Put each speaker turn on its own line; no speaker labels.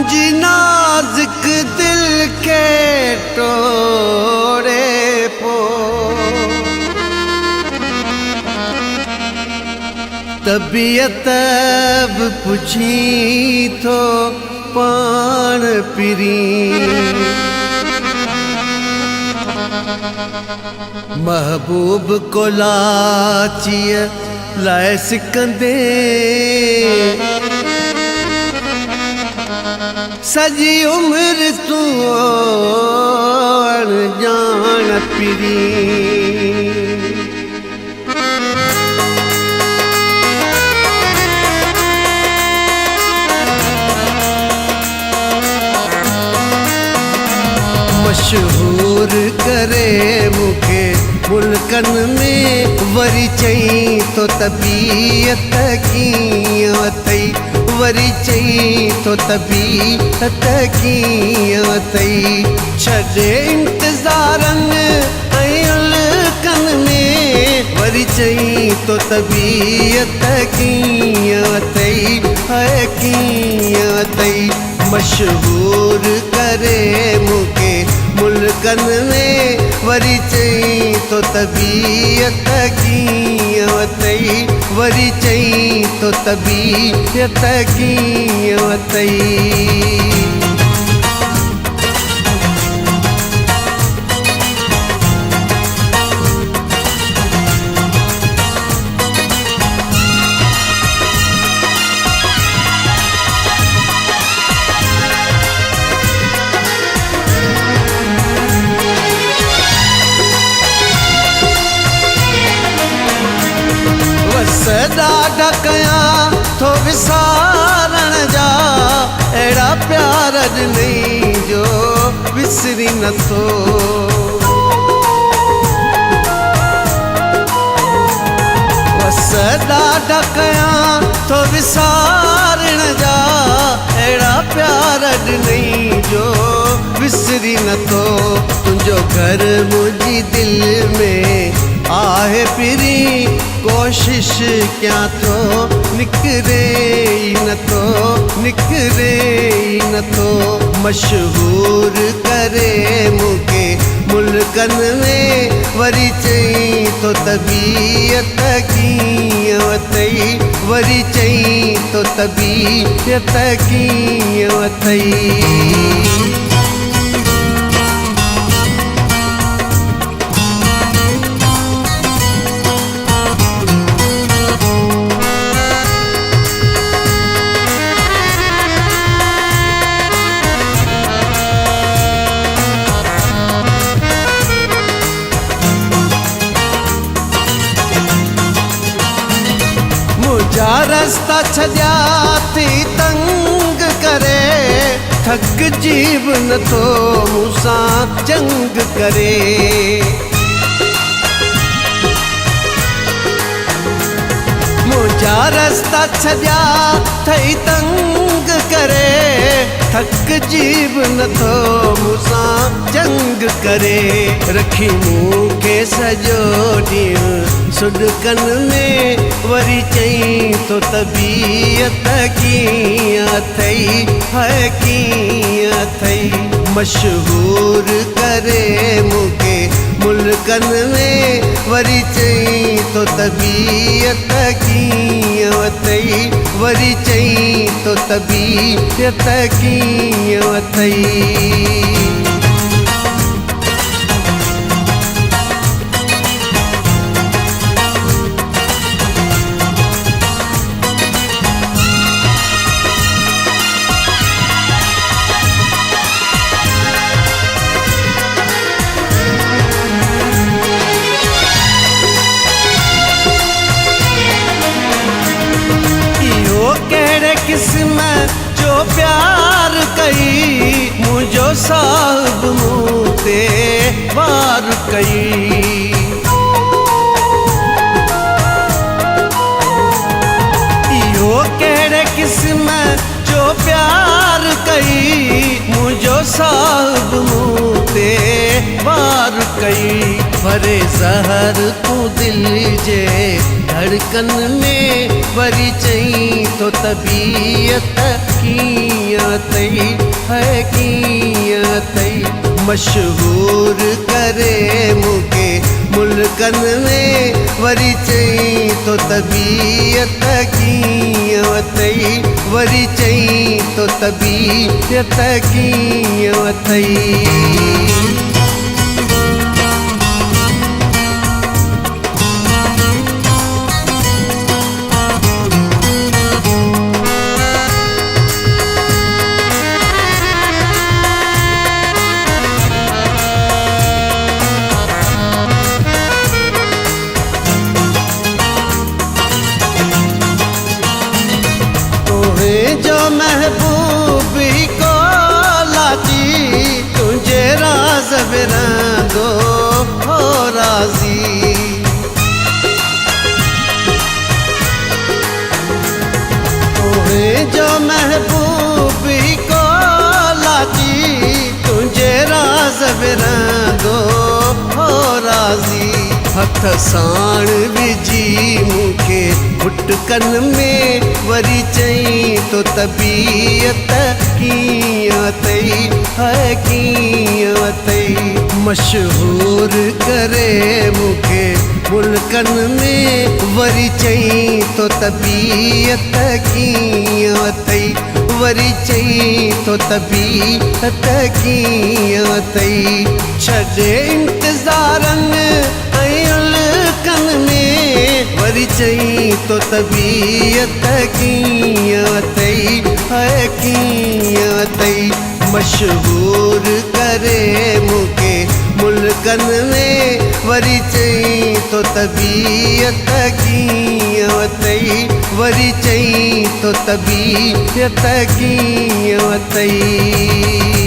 मुझी नाज़ुक दिल के टोड़े पो तबीयत बि पुछी थो पाण पिरी महबूब को लाचीअ लाइ सिकंदे सजी उम्र तूं अणॼाण पिरी मशहूर करे मूंखे मुल्कन में वरी चई तो तबीयत कीअं अथई वरी चई तो तबीयत कीअं अथई छॾे इंतज़ारनि ऐं उल्कन में वरी चई तो तबीयत कीअं अथई है कीअं अथई मशहूर करे मूंखे मुल्कन में वरी चई तो तबीयत कीअं अथई वरी चई तो तबीयत कीअं अथई ॾाढा कयां थो विसारण जा अहिड़ा प्यार ॾिनई जो विसरी नथो बस ॾाढा कयां थो विसारण जा अहिड़ा प्यार ॾिनई जो विसरी नथो तुंहिंजो घर मुंहिंजी दिलि में आहे पिरी कोशिश कयां थो निकिरे ई नथो निकिरे ई नथो मशहूर करे मूंखे मुल्कन में वरी चई तो तबीयत कीअं अथई वरी चई तो तबीयत कीअं अथई रास्ता छॾिया थी तंग करे थकिजी बि नथो मूंसां जंग करे मुंहिंजा रस्ता छॾिया थई तंग करे थकिजी बि नथो मूंसां जंग करे रखी मूंखे सॼो ॾींहुं सुॾकन में वरी चई तो तबीयत कीअं अथई है कीअं अथई मशहूर करे मूंखे मुल्कन में वरी चई तो तबीयत कीअं अथई वरी चई तो तबीयत कीअं अथई किस्म जो प्यार कई मुझो साहिब मूं ते वार कई इहो कहिड़े किस्म जो प्यार कई मुझो साहिब मूं ते वार कई भरे ज़हर तूं दिल जे धड़कन में वरी चई तो तबीयत कीअं अथई है कीअं अथई मशहूर करे मूंखे मुल्कनि में वरी चई तो तबीयत कीअं अथई वरी चई तो तबीयत कीअं अथई जो महबूबी को लाची तुझे राज बिरांदो हो राजी जो महबूबी को लाची तुझे राज बिरांदो हो राजी हथ साण विझी मूंखे फुटकन में वरी चई तो तबीयत कीअं अथई है कीअं अथई मशहूर करे मूंखे मुल्कन में वरी चई तो तबीयत कीअं अथई वरी चई तो तबीयत कीअं अथई छॾे इंतज़ारनि उल्कन में वरी चई तो तबीयत कीअं अथई है कीअं अथई मशहूर करे मूंखे मुल्कन में वरी चई तो तबीयत कीअं अथई वरी चई तो तबीयत कीअं अथई